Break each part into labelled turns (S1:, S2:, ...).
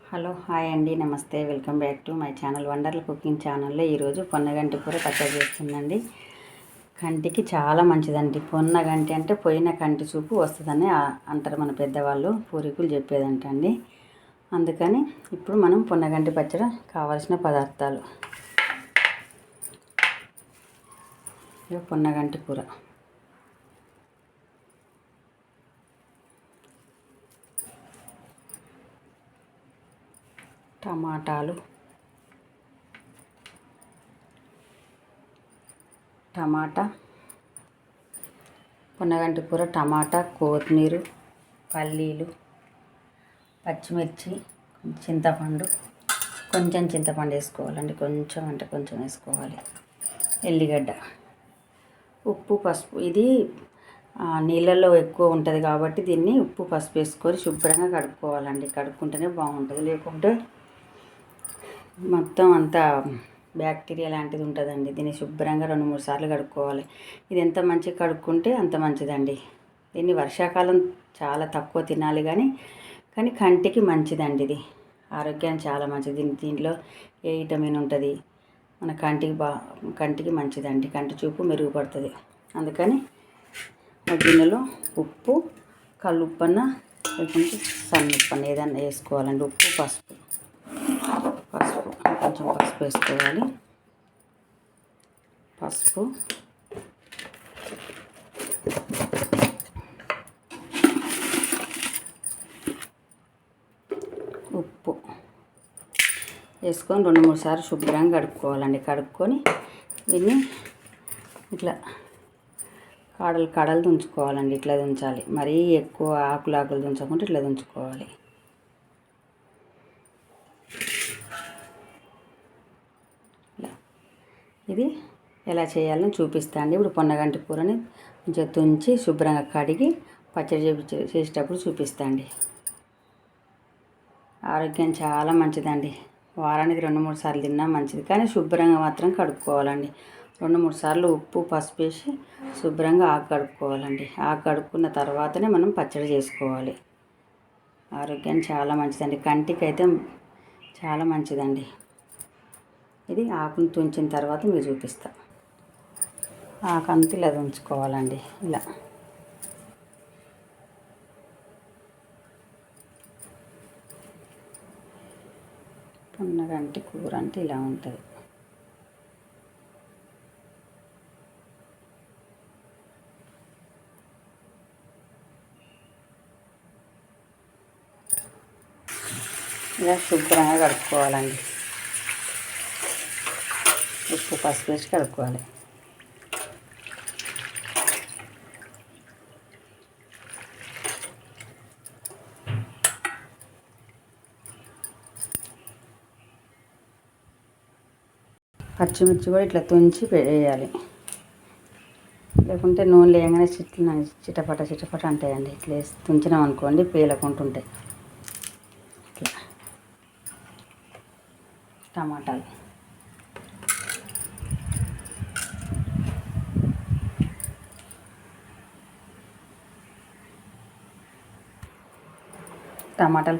S1: Hello hi అండి, నమస్తే. Welcome back to my channel Wonderla cooking ఛానల్లో ఈరోజు పొన్నగంటి కూర పచ్చడి చేస్తుందండి. కంటికి చాలా మంచిదండి. పొన్నగంటి అంటే పోయిన కంటి చూపు వస్తుందని అంటారు మన పెద్దవాళ్ళు, పూర్వీకులు చెప్పేదంటండి. అందుకని ఇప్పుడు మనం పొన్నగంటి పచ్చడి కావాల్సిన పదార్థాలు. పొన్నగంటి కూర టమాటా పొన్నగంటి కూర, టమాటా, కొత్తిమీర, పల్లీలు, పచ్చిమిర్చి, చింతపండు, కొంచెం చింతపండు వేసుకోవాలండి. కొంచెం వేసుకోవాలి. ఎల్లిగడ్డ, ఉప్పు, పసుపు. ఇది నీళ్ళల్లో ఎక్కువ ఉంటుంది కాబట్టి దీన్ని ఉప్పు పసుపు వేసుకొని శుభ్రంగా కడుక్కోవాలండి. కడుక్కుంటేనే బాగుంటుంది, లేకుంటే మొత్తం అంతా బ్యాక్టీరియా లాంటిది ఉంటుందండి. దీన్ని శుభ్రంగా 2-3 సార్లు కడుక్కోవాలి. ఇది ఎంత మంచిగా కడుక్కుంటే అంత మంచిదండి. దీన్ని వర్షాకాలం చాలా తక్కువ తినాలి, కానీ కంటికి మంచిదండి. ఇది ఆరోగ్యానికి చాలా మంచిది. దీంట్లో ఏ విటమిన్ ఉంటుంది, మన కంటికి మంచిదండి. కంటి చూపు మెరుగుపడుతుంది. అందుకని గిన్నెలో ఉప్పు, కల్లుప్పన్న లేకుంటే సన్నుప్పన్న ఏదన్నా వేసుకోవాలండి. ఉప్పు, పసుపు కొంచెం పసుపు వేసుకోవాలి. పసుపు, ఉప్పు వేసుకొని 2-3 సార్లు శుభ్రంగా కడుక్కోవాలండి. కడుక్కొని దీన్ని ఇట్లా కడలు తుంచుకోవాలండి. ఇట్లా తుంచాలి. మరీ ఎక్కువ ఆకులు తుంచకుండా ఇట్లా తుంచుకోవాలి. ఇది ఎలా చేయాలని చూపిస్తాను. ఇప్పుడు పొన్నగంటి కూరని కొంచెం తుంచి శుభ్రంగా కడిగి పచ్చడి చేసేటప్పుడు చూపిస్తాండి. ఆరోగ్యం చాలా మంచిదండి. వారానికి 2-3 సార్లు తిన్నా మంచిది, కానీ శుభ్రంగా మాత్రం కడుక్కోవాలండి. 2-3 సార్లు ఉప్పు, పసుపు వేసి శుభ్రంగా కడుక్కోవాలండి. కడుక్కున్న తర్వాతనే మనం పచ్చడి చేసుకోవాలి. ఆరోగ్యానికి చాలా మంచిదండి. కంటికి అయితే చాలా మంచిదండి. ఇది ఆకును తుంచిన తర్వాత మీరు చూపిస్తా. ఆకంతా ఇలా తుంచుకోవాలండి. ఇలా పొన్నగంటి కూర అంటే ఇలా ఉంటుంది. ఇలా శుభ్రంగా కడుక్కోవాలండి. ఉప్పు, పసుపు వేసి కడుక్కోవాలి. పచ్చిమిర్చి కూడా ఇట్లా తుంచి వేయాలి, లేకుంటే నూనెలో వేయగానే చిటపట అంటాయండి. ఇట్లా వేసి తుంచినాం అనుకోండి, పేలకుంటుంటాయి. ఇట్లా టమాటాలు,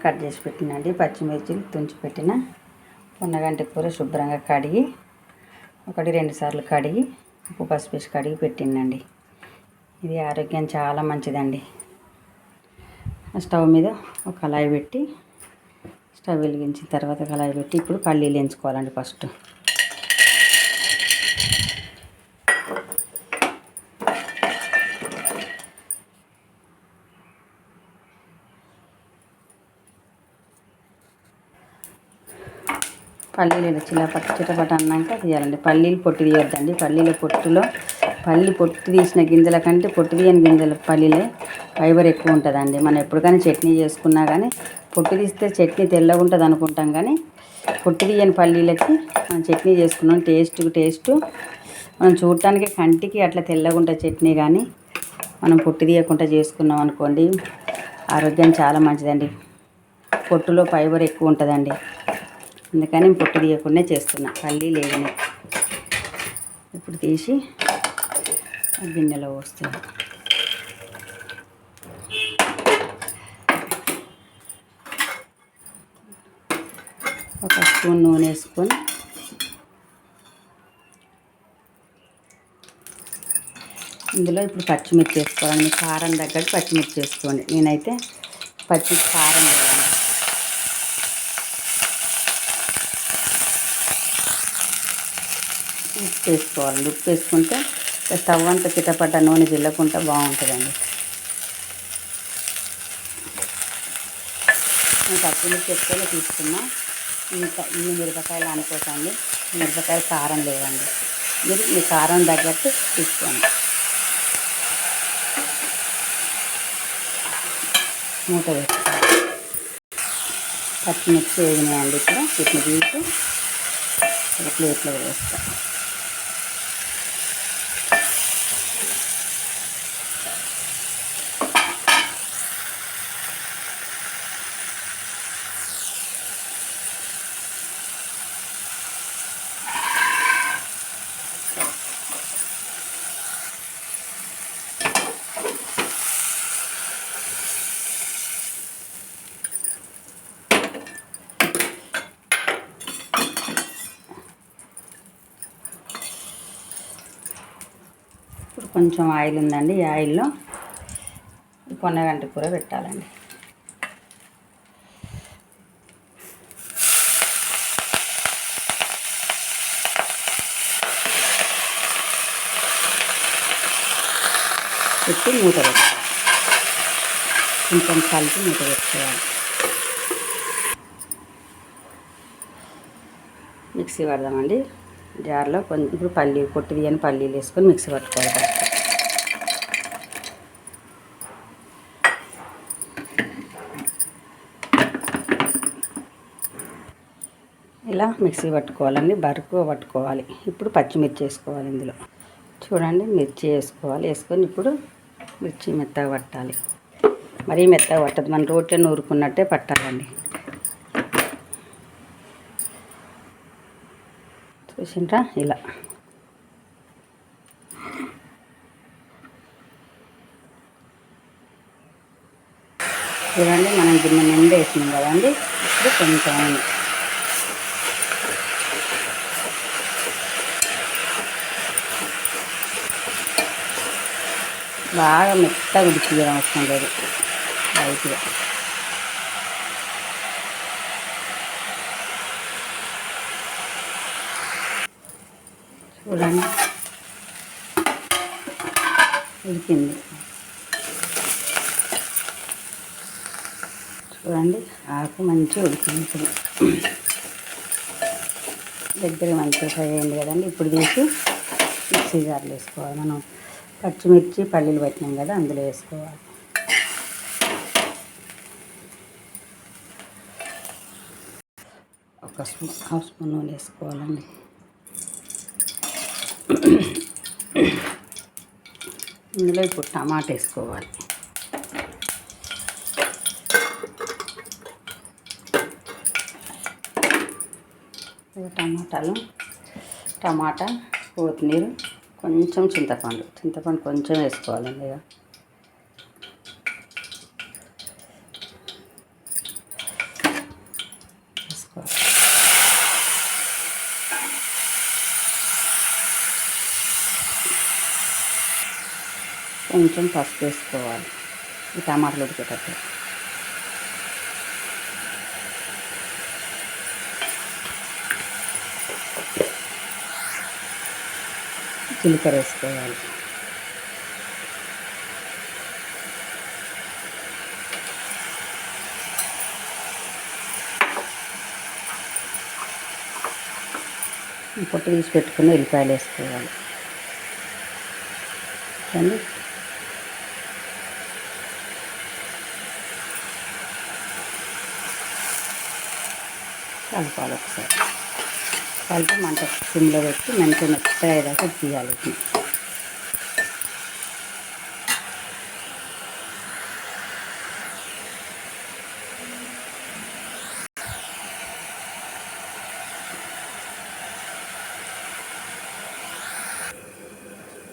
S1: కట్ చేసి పెట్టినండి. పచ్చిమిర్చిలు తుంచి పెట్టిన. పొన్నగంటి కూర శుభ్రంగా కడిగి 1-2 సార్లు కడిగి ఉప్పు, పసుపు వేసి కడిగి పెట్టిందండి. ఇది ఆరోగ్యం చాలా మంచిదండి. స్టవ్ మీద ఒక కళాయి పెట్టి, స్టవ్ వెలిగించిన తర్వాత కళాయి పెట్టి ఇప్పుడు పల్లీలు వేయించుకోవాలండి. ఫస్ట్ పల్లీలు చిటపట అన్నాక తీయాలండి. పల్లీలు పొట్టు తీయొద్దండి. పొట్టు తీసిన గింజల కంటే పొట్టు తీయని గింజల పల్లీలే ఫైబర్ ఎక్కువ ఉంటుందండి. మనం ఎప్పుడు కానీ చట్నీ చేసుకున్నా కానీ పొట్టు తీస్తే చట్నీ తెల్లగా ఉంటుంది అనుకుంటాం, కానీ పొట్టు తీయని పల్లీలకి మనం చట్నీ చేసుకున్నాం టేస్ట్ మనం చూడటానికి కంటికి అట్లా తెల్లగా ఉంటుంది చట్నీ, కానీ మనం పొట్టు తీయకుండా చేసుకున్నాం అనుకోండి ఆరోగ్యం చాలా మంచిదండి. పొట్టులో ఫైబర్ ఎక్కువ ఉంటుందండి. అందుకని పొట్టు తీయకుండా చేస్తున్నా. పల్లీలు వేయని ఇప్పుడు తీసి గిన్నెలో పోస్తాను. ఒక స్పూన్ నూనె వేసుకొని ఇందులో ఇప్పుడు పచ్చిమిర్చి వేసుకోవాలి. కారం తగ్గట్టు పచ్చిమిర్చి వేసుకోండి. నేనైతే కారం వేయాలి. ఉప్పు వేసుకోవాలండి. ఉప్పు వేసుకుంటే స్టవ్ అంతా చిటపట నూనె జిల్లకుంటే బాగుంటుందండి. నేను పచ్చిమిర్చి ఎక్కువనే తీసుకున్నా. ఇంకా ఇన్ని మిరపకాయలు అనుకోకండి, మిరపకాయలు కారం లేవండి. మీరు మీ కారం తగ్గట్టు తీసుకోండి. మూత వేసుకోవాలి. పచ్చిమిర్చి వేగినాయండి. ఇప్పుడు వీటిని తీసి ఒక ప్లేట్లో వేస్తాం. ఇప్పుడు కొంచెం ఆయిల్ ఉందండి. ఈ ఆయిల్లో పొన్నగంటి కూర పెట్టాలండి. పెట్టి మూత పెట్టుకోవాలి. కొంచెం కలిపి మూత పెట్టుకోవాలి. మిక్సీ పడదామండి. జార్లో కొంచెం ఇప్పుడు పొట్టు తీయని పల్లీలు వేసుకొని మిక్సీ పట్టుకోవాలి. ఇలా మిక్సీ పట్టుకోవాలండి. బరుకుగా పట్టుకోవాలి. ఇప్పుడు పచ్చిమిర్చి వేసుకోవాలి. ఇందులో చూడండి మిర్చి వేసుకోవాలి. వేసుకొని ఇప్పుడు మిర్చి మెత్తగా పట్టాలి. మరీ మెత్తగా పట్టదు, మన రోట్లో నూరుకున్నట్టే పట్టాలండి. చూసిండ్రా ఇలా. చూడండి మనం గిన్నె నిండా వేసినాం కదండి. ఇప్పుడు కొంచెం బాగా మెత్తగా ఉడికించడం అవసరం లేదు, లైట్గా. చూడండి ఉడికింది. చూడండి ఆకు మంచిగా ఉడికింది. దగ్గర మంచిగా ఫ్రై అయింది కదండి. ఇప్పుడు తీసి మిక్సీ జార్లో వేసుకోవాలి. మనం పచ్చిమిర్చి పల్లీలు పెట్టినాం కదా, అందులో వేసుకోవాలి. హాఫ్ స్పూన్ నూనె వేసుకోవాలండి. ఇందులో ఇప్పుడు టమాటా వేసుకోవాలి. టమాటా, కొత్తిమీర, కొంచెం చింతపండు కొంచెం వేసుకోవాలండి. ఇక వేసుకోవాలి. కొంచెం పసుపు వేసుకోవాలి ఈ టమాటాలు ఉడికేటప్పుడు. జీలకర్ర వేసుకోవాలి. పొట్టు తీసి పెట్టుకుని ఎల్లిపాయలు వేసుకోవాలి. కానీ కలపాలి. ఒకసారి కలిపి మంట సిమ్లో పెట్టి మంచిగా మెత్తగా అయ్యేదాకా తీయాలి.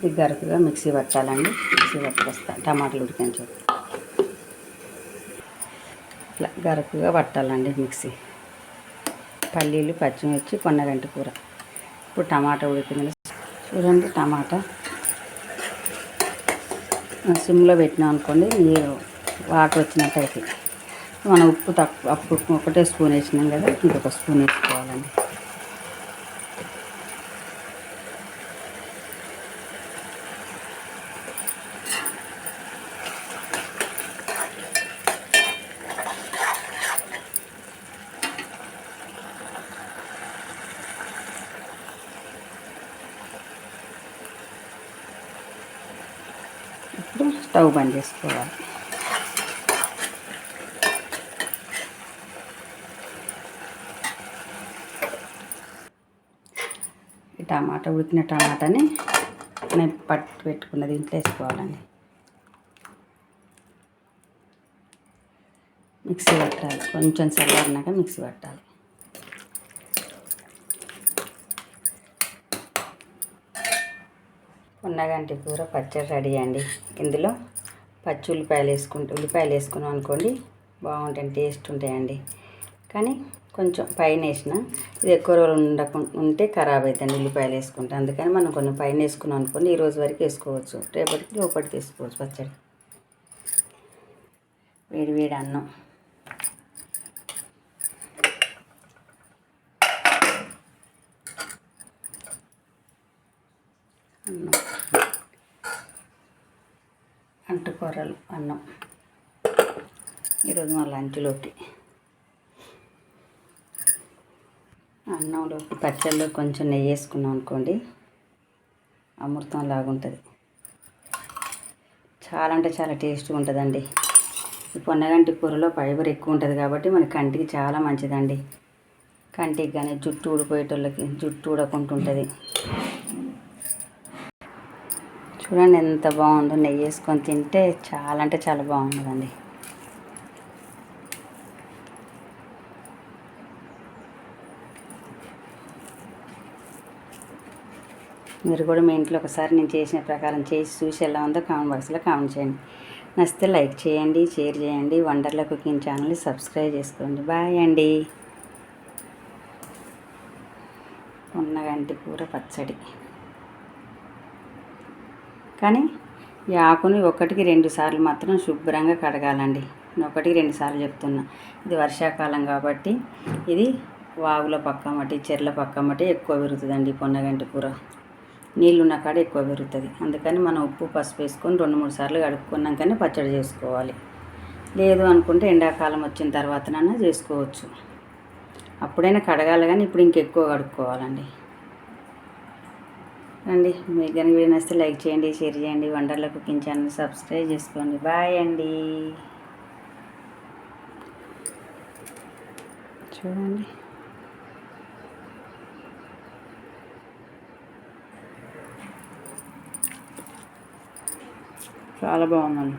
S1: ఇది గరుకుగా మిక్సీ పట్టాలండి. మిక్సీ పట్టుకొస్తాను. టమాటాలు ఉడికిన చోటు ఇట్లా గరుకుగా పట్టాలండి మిక్సీ. పల్లీలు, పచ్చిమిర్చి, పొన్నగంటి కూర. ఇప్పుడు టమాటా ఉడికింది చూడండి. టమాటా సిమ్లో పెట్టినాం అనుకోండి, నీరు వాటర్ వచ్చినట్టయితే మనం ఉప్పు తక్కువ, అప్పుడు ఒకటే స్పూన్ వేసినాం కదా, ఇంకొక స్పూన్ వేసుకోవాలండి. ఇప్పుడు స్టవ్ బంద్ చేసుకోవాలి. ఈ టమాటా ఉడికిన టమాటాని నేను పట్టు పెట్టుకున్న దీంట్లో వేసుకోవాలండి. మిక్సీ పట్టాలి, కొంచెం చల్లారినాక మిక్సీ పట్టాలి. పొన్నగంటి కూర పచ్చడి రెడీ అండి. ఇందులో పచ్చి ఉల్లిపాయలు వేసుకున్నాం అనుకోండి, బాగుంటాయి, టేస్ట్ ఉంటాయండి. కానీ కొంచెం పైన వేసిన ఇది ఎక్కువ రోజులు ఉంటే ఖరాబ్ అవుతుంది ఉల్లిపాయలు వేసుకుంటే. అందుకని మనం కొంచెం పైన వేసుకున్నాం అనుకోండి, ఈ రోజు వరకు వేసుకోవచ్చు, రేపటికి లోపలికి వేసుకోవచ్చు పచ్చడి. వేడి వేడి అన్నం, అంటుకూరలు, అన్నం ఈరోజు మా లంచ్లోకి. అన్నంలోకి పచ్చళ్ళు కొంచెం నెయ్యి వేసుకున్నాం అనుకోండి, అమృతం లాగుంటుంది. చాలా అంటే చాలా టేస్ట్గా ఉంటుందండి. ఈ పొన్నగంటి కూరలో ఫైబర్ ఎక్కువ ఉంటుంది కాబట్టి మన కంటికి చాలా మంచిదండి. కంటికి కానీ జుట్టు ఊడిపోయేటోళ్ళకి జుట్టు ఊడకుంటుంటుంది. చూడండి ఎంత బాగుందో, నెయ్యి వేసుకొని తింటే చాలా అంటే చాలా బాగుంటుందండి. మీరు కూడా మీ ఇంట్లో ఒకసారి నేను చేసిన ప్రకారం చేసి చూసి ఎలా ఉందో కామెంట్ బాక్స్లో కామెంట్ చేయండి. నచ్చితే లైక్ చేయండి, షేర్ చేయండి. వండర్లా కుకింగ్ ఛానల్ని సబ్స్క్రైబ్ చేసుకోండి. బాయ్ అండి. పొన్నగంటి కూర పచ్చడి. కానీ ఈ ఆకుని 1-2 సార్లు మాత్రం శుభ్రంగా కడగాలండి. నేను 1-2 సార్లు చెప్తున్నా. ఇది వర్షాకాలం కాబట్టి ఇది వాగుల పక్కమటి, చెర్ల పక్కమటి ఎక్కువ పెరుగుతుందండి పొన్నగంటి కూర. నీళ్ళున్న కాడ ఎక్కువ పెరుగుతుంది. అందుకని మనం ఉప్పు, పసుపు వేసుకొని 2-3 సార్లు కడుక్కున్నాకనే పచ్చడి చేసుకోవాలి. లేదు అనుకుంటే ఎండాకాలం వచ్చిన తర్వాతనైనా చేసుకోవచ్చు. అప్పుడైనా కడగాలి, కానీ ఇప్పుడు ఇంకెక్కువ కడుక్కోవాలండి. అండి మీకు కనుక వీడియో నచ్చితే లైక్ చేయండి, షేర్ చేయండి. వండర్లా కుకింగ్ ఛానల్ సబ్స్క్రైబ్ చేసుకోండి. బాయ్ అండి. చూడండి చాలా బాగుందండి.